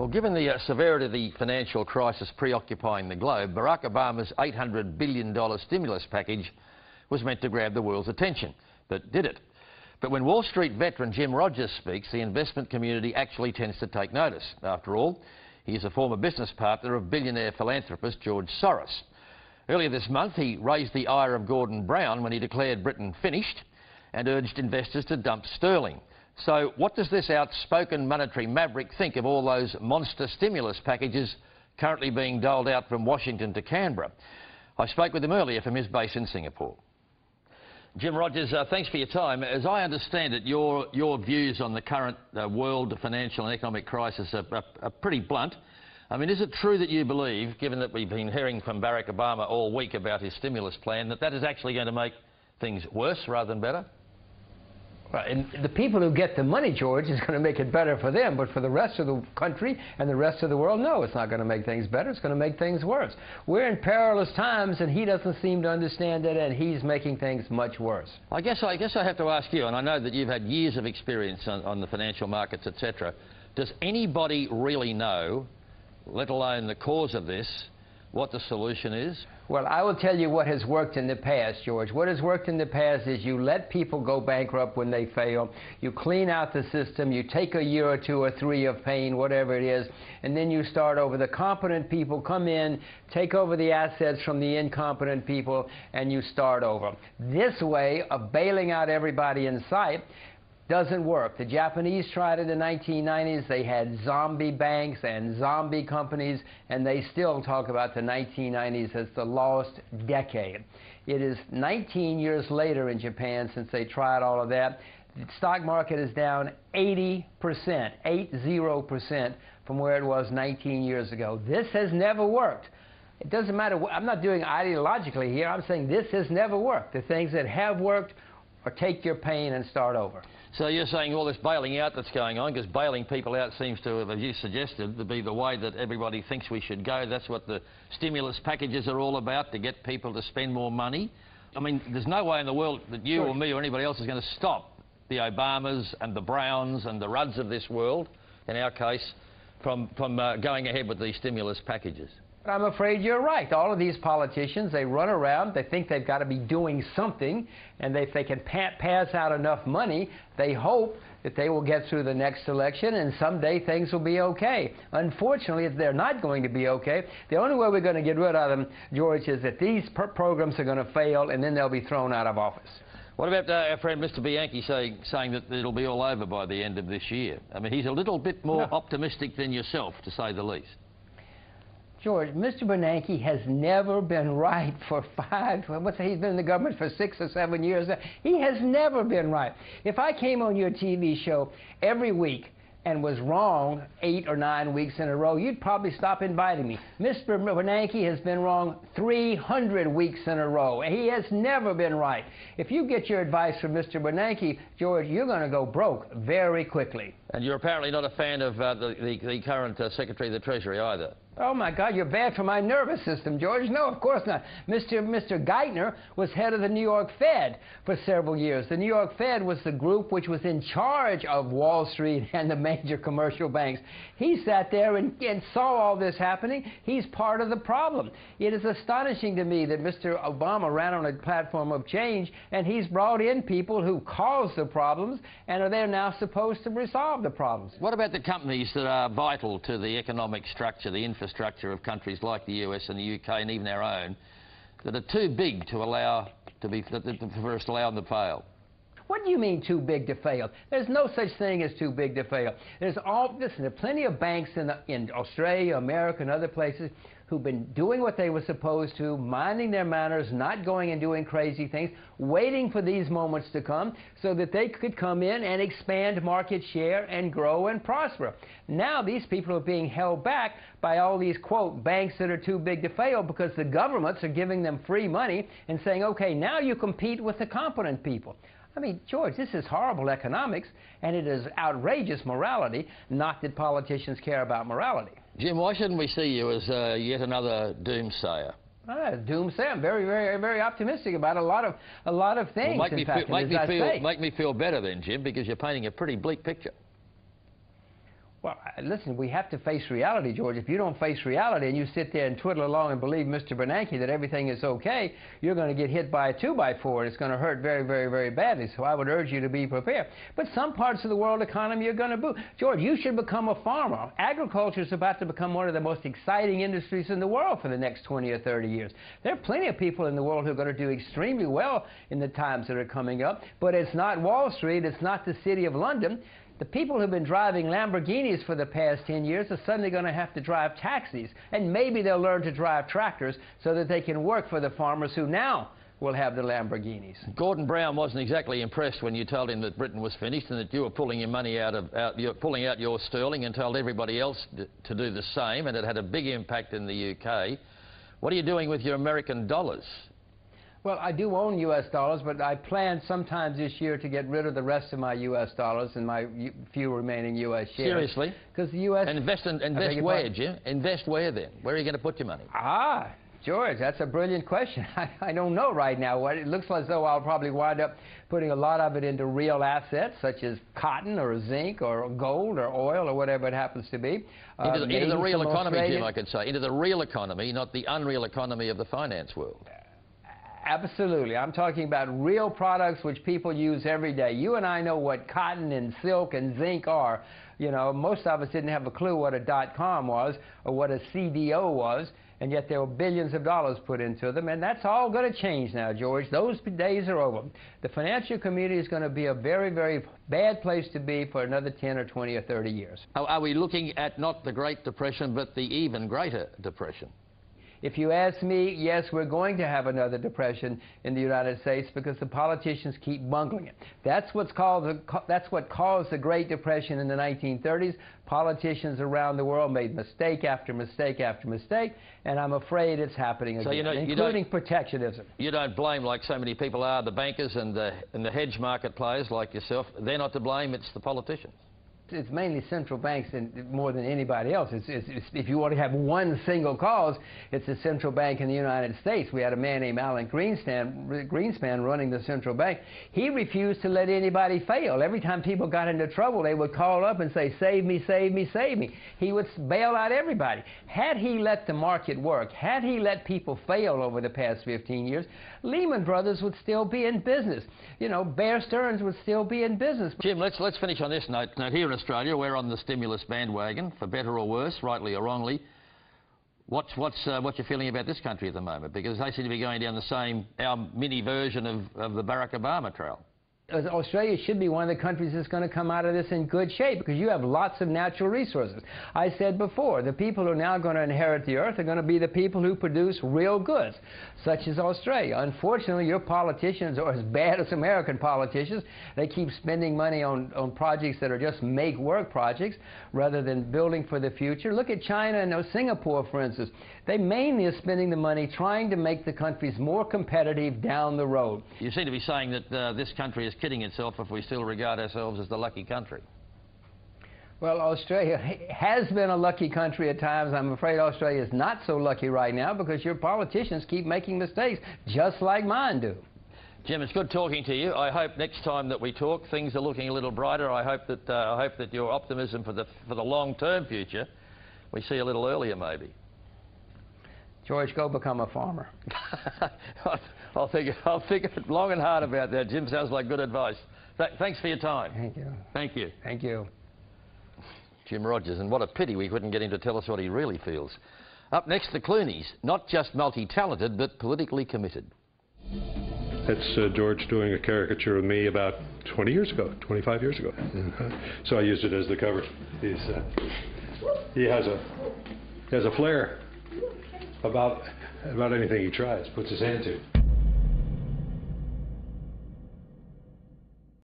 Well, given the severity of the financial crisis preoccupying the globe, Barack Obama's $800 billion stimulus package was meant to grab the world's attention, but did it? But when Wall Street veteran Jim Rogers speaks, the investment community actually tends to take notice. After all, he is a former business partner of billionaire philanthropist George Soros. Earlier this month, he raised the ire of Gordon Brown when he declared Britain finished and urged investors to dump sterling. So what does this outspoken monetary maverick think of all those monster stimulus packages currently being doled out from Washington to Canberra? I spoke with him earlier from his base in Singapore. Jim Rogers, thanks for your time. As I understand it, your views on the current world financial and economic crisis are pretty blunt. I mean, is it true that you believe, given that we've been hearing from Barack Obama all week about his stimulus plan, that is actually going to make things worse rather than better? Well, and the people who get the money, George, is going to make it better for them, but for the rest of the country and the rest of the world, no, it's not going to make things better. It's going to make things worse. We're in perilous times, and he doesn't seem to understand it, and he's making things much worse. I guess I have to ask you, and I know that you've had years of experience on the financial markets, etc. Does anybody really know, let alone the cause of this, what the solution is? Well, I will tell you what has worked in the past, George. What has worked in the past is you let people go bankrupt when they fail. You clean out the system. You take a year or two or three of pain, whatever it is, and then you start over. The competent people come in, take over the assets from the incompetent people, and you start over. This way of bailing out everybody in sight doesn't work. The Japanese tried it in the 1990s. They had zombie banks and zombie companies, and they still talk about the 1990s as the lost decade. It is 19 years later in Japan since they tried all of that. The stock market is down 80%, 80% from where it was 19 years ago. This has never worked. It doesn't matter. I'm not doing ideologically here. I'm saying this has never worked. The things that have worked are take your pain and start over. So you're saying all this bailing out that's going on, because bailing people out seems to, as you suggested, to be the way that everybody thinks we should go. That's what the stimulus packages are all about, to get people to spend more money. I mean, there's no way in the world that you or me or anybody else is going to stop the Obamas and the Browns and the Rudds of this world, in our case, from going ahead with these stimulus packages. But I'm afraid you're right. All of these politicians, they run around, they think they've got to be doing something, and if they can pass out enough money, they hope that they will get through the next election and someday things will be okay. Unfortunately, they're not going to be okay. The only way we're going to get rid of them, George, is that these programs are going to fail and then they'll be thrown out of office. What about our friend Mr. Bianchi saying that it'll be all over by the end of this year? I mean, he's a little bit more optimistic than yourself, to say the least. George, Mr. Bernanke has never been right for he's been in the government for 6 or 7 years. He has never been right. If I came on your TV show every week and was wrong 8 or 9 weeks in a row, you'd probably stop inviting me. Mr. Bernanke has been wrong 300 weeks in a row. He has never been right. If you get your advice from Mr. Bernanke, George, you're going to go broke very quickly. And you're apparently not a fan of the current Secretary of the Treasury either. Oh, my God, you're bad for my nervous system, George. No, of course not. Mr. Geithner was head of the New York Fed for several years. The New York Fed was the group which was in charge of Wall Street and the major commercial banks. He sat there and saw all this happening. He's part of the problem. It is astonishing to me that Mr. Obama ran on a platform of change, and he's brought in people who caused the problems and are there now supposed to resolve the problems. What about the companies that are vital to the economic structure, the infrastructure of countries like the US and the UK and even our own, that are too big to allow for us to allow them to fail? What do you mean too big to fail? There's no such thing as too big to fail. Listen, there are plenty of banks in Australia, America, and other places who've been doing what they were supposed to, minding their manners, not going and doing crazy things, waiting for these moments to come so that they could come in and expand market share and grow and prosper. Now these people are being held back by all these, quote, banks that are too big to fail because the governments are giving them free money and saying, okay, now you compete with the competent people. I mean, George, this is horrible economics, and it is outrageous morality, not that politicians care about morality. Jim, why shouldn't we see you as yet another doomsayer? Doomsayer. I'm very, very, very optimistic about a lot of things. Well, make me feel better then, Jim, because you're painting a pretty bleak picture. Well, listen, we have to face reality, George. If you don't face reality and you sit there and twiddle along and believe Mr. Bernanke that everything is okay, you're going to get hit by a 2x4 and it's going to hurt very, very, very badly. So I would urge you to be prepared. But some parts of the world economy are going to boom. George, you should become a farmer. Agriculture is about to become one of the most exciting industries in the world for the next 20 or 30 years. There are plenty of people in the world who are going to do extremely well in the times that are coming up, but it's not Wall Street, it's not the City of London. The people who've been driving Lamborghinis for the past 10 years are suddenly going to have to drive taxis. And maybe they'll learn to drive tractors so that they can work for the farmers who now will have the Lamborghinis. Gordon Brown wasn't exactly impressed when you told him that Britain was finished and that you were pulling your money pulling out your sterling, and told everybody else to do the same, and it had a big impact in the UK. What are you doing with your American dollars? Well, I do own U.S. dollars, but I plan sometime this year to get rid of the rest of my U.S. dollars and my few remaining U.S. shares. Seriously? Because the U.S. And invest where, Jim? Invest where, then? Where are you going to put your money? Ah, George, that's a brilliant question. I don't know right now. It looks as though I'll probably wind up putting a lot of it into real assets, such as cotton or zinc or gold or oil or whatever it happens to be. Into the real economy, Jim, I could say. Into the real economy, not the unreal economy of the finance world. Absolutely. I'm talking about real products which people use every day. You and I know what cotton and silk and zinc are. You know, most of us didn't have a clue what a .com was or what a CDO was, and yet there were billions of dollars put into them, and that's all going to change now, George. Those days are over. The financial community is going to be a very, very bad place to be for another 10 or 20 or 30 years. Are we looking at not the Great Depression, but the even greater depression? If you ask me, yes, we're going to have another depression in the United States because the politicians keep bungling it. That's what caused the Great Depression in the 1930s. Politicians around the world made mistake after mistake after mistake, and I'm afraid it's happening again, including protectionism. You don't blame, like so many people are, the bankers and the hedge market players like yourself. They're not to blame, it's the politicians. It's mainly central banks more than anybody else. If you want to have one single cause, it's the central bank in the United States. We had a man named Alan Greenspan running the central bank. He refused to let anybody fail. Every time people got into trouble, they would call up and say, save me, save me, save me. He would bail out everybody. Had he let the market work, had he let people fail over the past 15 years, Lehman Brothers would still be in business. You know, Bear Stearns would still be in business. Jim, let's finish on this note. Now, here in Australia, we're on the stimulus bandwagon, for better or worse, rightly or wrongly. What's your feeling about this country at the moment? Because they seem to be going down the same, our mini version of the Barack Obama trail. Australia should be one of the countries that's going to come out of this in good shape because you have lots of natural resources. I said before, the people who are now going to inherit the earth are going to be the people who produce real goods, such as Australia. Unfortunately, your politicians are as bad as American politicians. They keep spending money on projects that are just make-work projects rather than building for the future. Look at China and Singapore, for instance. They mainly are spending the money trying to make the countries more competitive down the road. You seem to be saying that this country is kidding itself if we still regard ourselves as the lucky country. Well, Australia has been a lucky country at times. I'm afraid Australia is not so lucky right now because your politicians keep making mistakes, just like mine do. Jim, it's good talking to you. I hope next time that we talk, things are looking a little brighter. I hope that your optimism for the long-term future, we see a little earlier, maybe. George, go become a farmer. I'll think long and hard about that, Jim. Sounds like good advice. Thanks for your time. Thank you. Thank you. Thank you. Jim Rogers, and what a pity we couldn't get him to tell us what he really feels. Up next, the Clooneys, not just multi-talented, but politically committed. That's George doing a caricature of me about 20 years ago, 25 years ago. So I used it as the cover. He has a flair about anything he tries, puts his hand to.